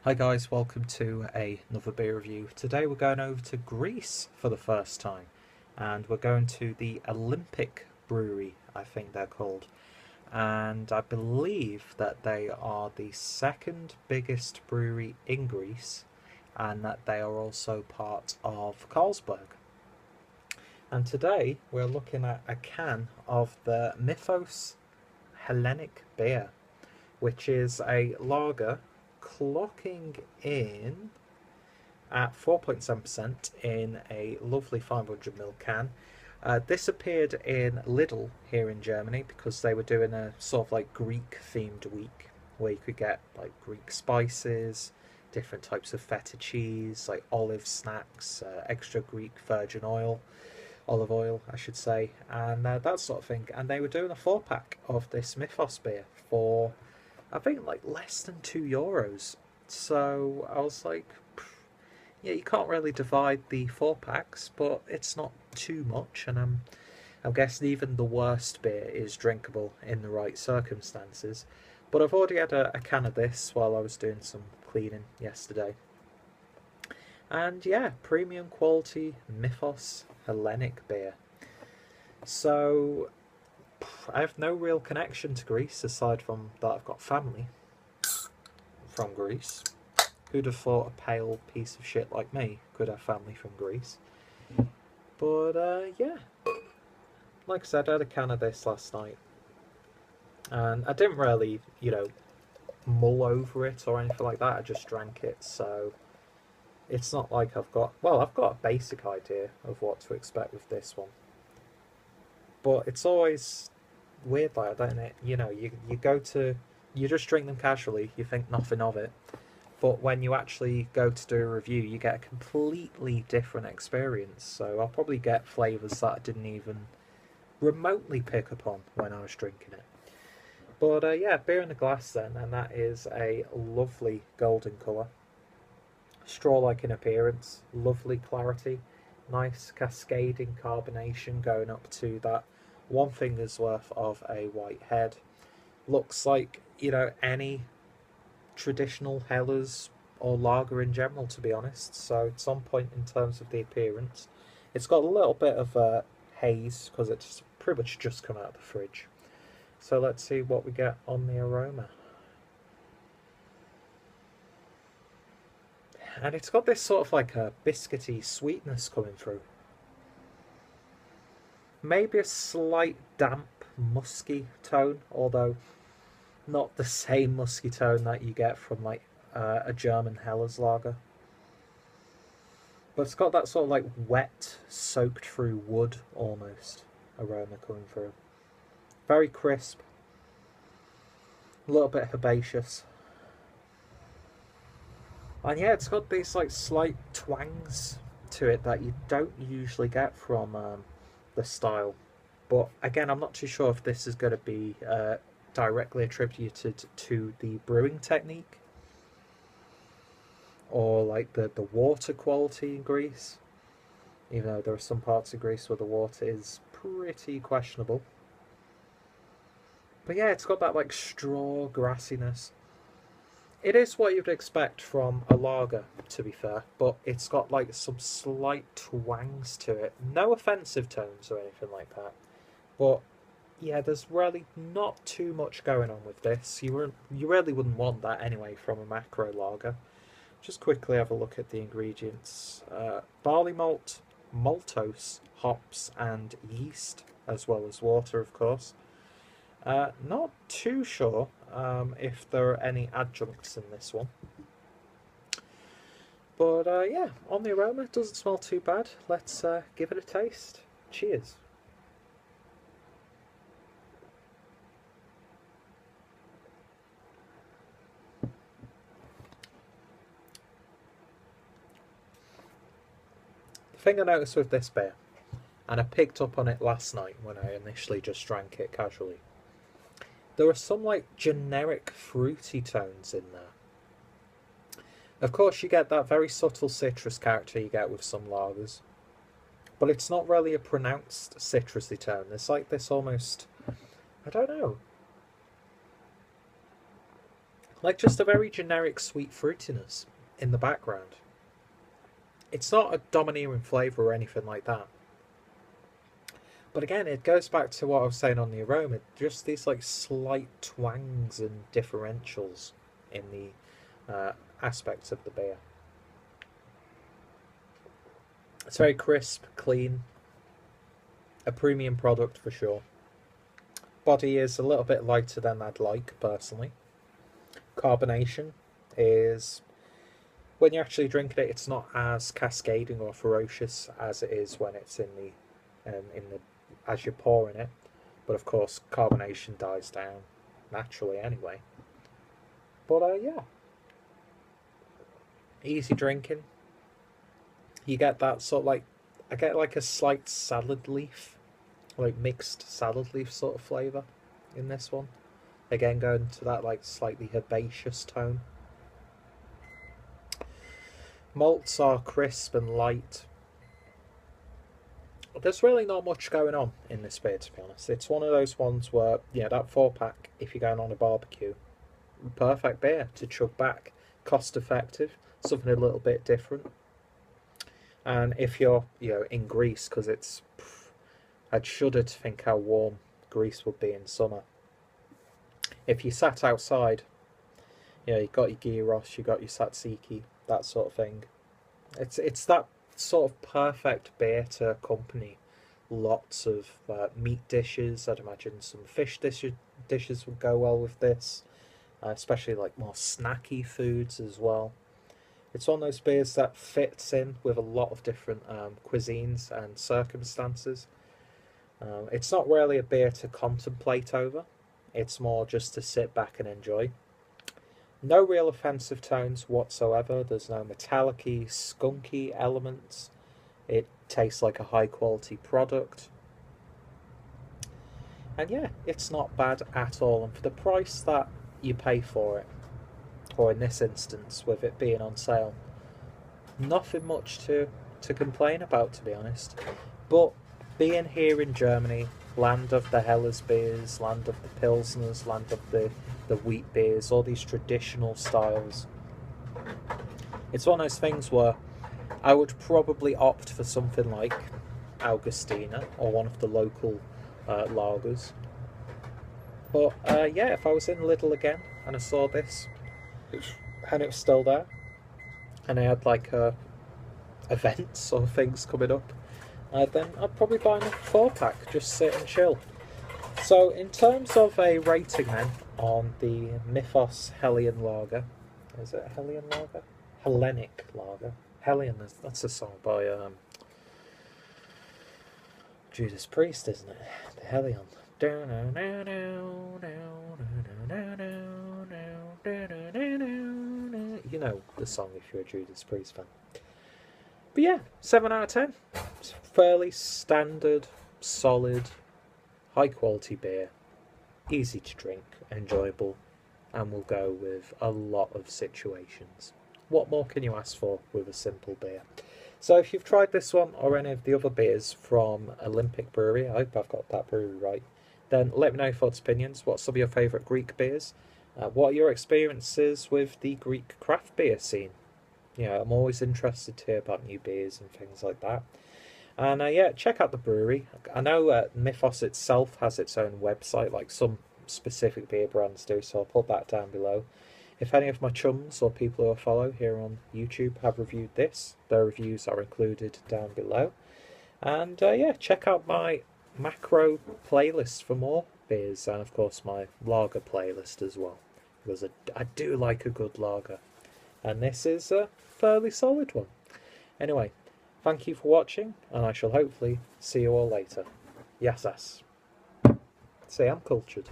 Hi guys, welcome to another beer review. Today we're going over to Greece for the first time, and we're going to the Olympic Brewery, I think they're called. And I believe that they are the second biggest brewery in Greece, and that they are also part of Carlsberg. And today we're looking at a can of the Mythos Hellenic beer, which is a lager clocking in at 4.7% in a lovely 500ml can. This appeared in Lidl here in Germany because they were doing a sort of like Greek themed week where you could get like Greek spices, different types of feta cheese, like olive snacks, extra Greek virgin oil, olive oil, I should say, and that sort of thing. And they were doing a 4 pack of this Mythos beer for I think like less than €2. So I was like, yeah, you can't really divide the 4 packs, but it's not too much, and I'm guessing even the worst beer is drinkable in the right circumstances. But I've already had a can of this while I was doing some cleaning yesterday. And yeah, premium quality Mythos Hellenic beer. So I have no real connection to Greece aside from that I've got family from Greece. Who'd have thought a pale piece of shit like me could have family from Greece? But yeah, like I said, I had a can of this last night, and I didn't really, mull over it or anything like that. I just drank it, so it's not like I've got a basic idea of what to expect with this one. But it's always weird like that, isn't it? You just drink them casually, you think nothing of it. But when you actually go to do a review, you get a completely different experience. So I'll probably get flavours that I didn't even remotely pick up on when I was drinking it. But yeah, beer in the glass then, and that is a lovely golden colour. Straw-like in appearance, lovely clarity, nice cascading carbonation going up to that one finger's worth of a white head. Looks like, any traditional Helles or lager in general, to be honest. So it's on point in terms of the appearance. It's got a little bit of haze because it's pretty much just come out of the fridge. So let's see what we get on the aroma. And it's got this sort of like a biscuity sweetness coming through. Maybe a slight damp, musky tone, although not the same musky tone that you get from like a German Helles lager. But it's got that sort of like wet, soaked through wood almost aroma coming through. Very crisp, a little bit herbaceous. And yeah, it's got these like slight twangs to it that you don't usually get from the style. But again, I'm not too sure if this is going to be directly attributed to the brewing technique or like the water quality in Greece, even though there are some parts of Greece where the water is pretty questionable. But yeah, it's got that like straw grassiness. It is what you'd expect from a lager, to be fair, but it's got like some slight twangs to it. No offensive tones or anything like that, but yeah, there's really not too much going on with this. You really wouldn't want that anyway from a macro lager. Just quickly have a look at the ingredients. Barley malt, maltose, hops, and yeast, as well as water, of course. Not too sure if there are any adjuncts in this one. But yeah, on the aroma, it doesn't smell too bad. Let's give it a taste. Cheers. The thing I noticed with this beer, and I picked up on it last night when I initially just drank it casually, there are some like generic fruity tones in there. Of course, you get that very subtle citrus character you get with some lagers, but it's not really a pronounced citrusy tone. It's like this almost, I don't know, Like just a very generic sweet fruitiness in the background. It's not a domineering flavour or anything like that. But again, it goes back to what I was saying on the aroma. Just these like slight twangs and differentials in the aspects of the beer. It's very crisp, clean. A premium product for sure. Body is a little bit lighter than I'd like, personally. Carbonation is, when you're actually drinking it, it's not as cascading or ferocious as it is when it's in the as you're pouring it. But of course, carbonation dies down naturally anyway. But yeah, easy drinking. You get that sort of like, I get like a slight salad leaf, like mixed salad leaf sort of flavour in this one. Again, going to that like slightly herbaceous tone. Malts are crisp and light. There's really not much going on in this beer, to be honest. It's one of those ones where, you know, that 4-pack, if you're going on a barbecue, perfect beer to chug back. Cost effective, something a little bit different. And if you're, you know, in Greece, because it's, I'd shudder to think how warm Greece would be in summer. If you sat outside, you know, you've got your gyros, you've got your tzatziki, that sort of thing. It's that sort of perfect beer to accompany lots of meat dishes. I'd imagine some fish dishes would go well with this, especially like more snacky foods as well. It's one of those beers that fits in with a lot of different cuisines and circumstances. It's not really a beer to contemplate over. It's more just to sit back and enjoy. No real offensive tones whatsoever. There's no metallic-y, skunky elements. It tastes like a high-quality product. And yeah, it's not bad at all. And for the price that you pay for it, or in this instance, with it being on sale, nothing much to complain about, to be honest. But being here in Germany, land of the Helles beers, land of the Pilsners, land of the wheat beers, all these traditional styles, it's one of those things where I would probably opt for something like Augustina or one of the local lagers. But yeah, if I was in Lidl again and I saw this and it was still there and I had like events or things coming up, then I'd probably buy another 4-pack, just sit and chill. So in terms of a rating then on the Mythos Hellenic Lager, is it Hellenic Lager? Hellenic Lager. Hellion, that's a song by Judas Priest, isn't it? The Hellion. You know the song if you're a Judas Priest fan. But yeah, 7 out of 10. It's fairly standard, solid, high quality beer. Easy to drink, enjoyable, and will go with a lot of situations. What more can you ask for with a simple beer? So if you've tried this one or any of the other beers from Olympic Brewery, I hope I've got that brewery right, then let me know your thoughts, opinions. What's some of your favourite Greek beers? What are your experiences with the Greek craft beer scene? You know, I'm always interested to hear about new beers and things like that. And yeah, check out the brewery. I know Mythos itself has its own website, like some specific beer brands do, so I'll put that down below. If any of my chums or people who I follow here on YouTube have reviewed this, their reviews are included down below. And yeah, check out my macro playlist for more beers, and of course my lager playlist as well, because I do like a good lager, and this is a fairly solid one. Anyway, thank you for watching, and I shall hopefully see you all later. Yes. See, I'm cultured.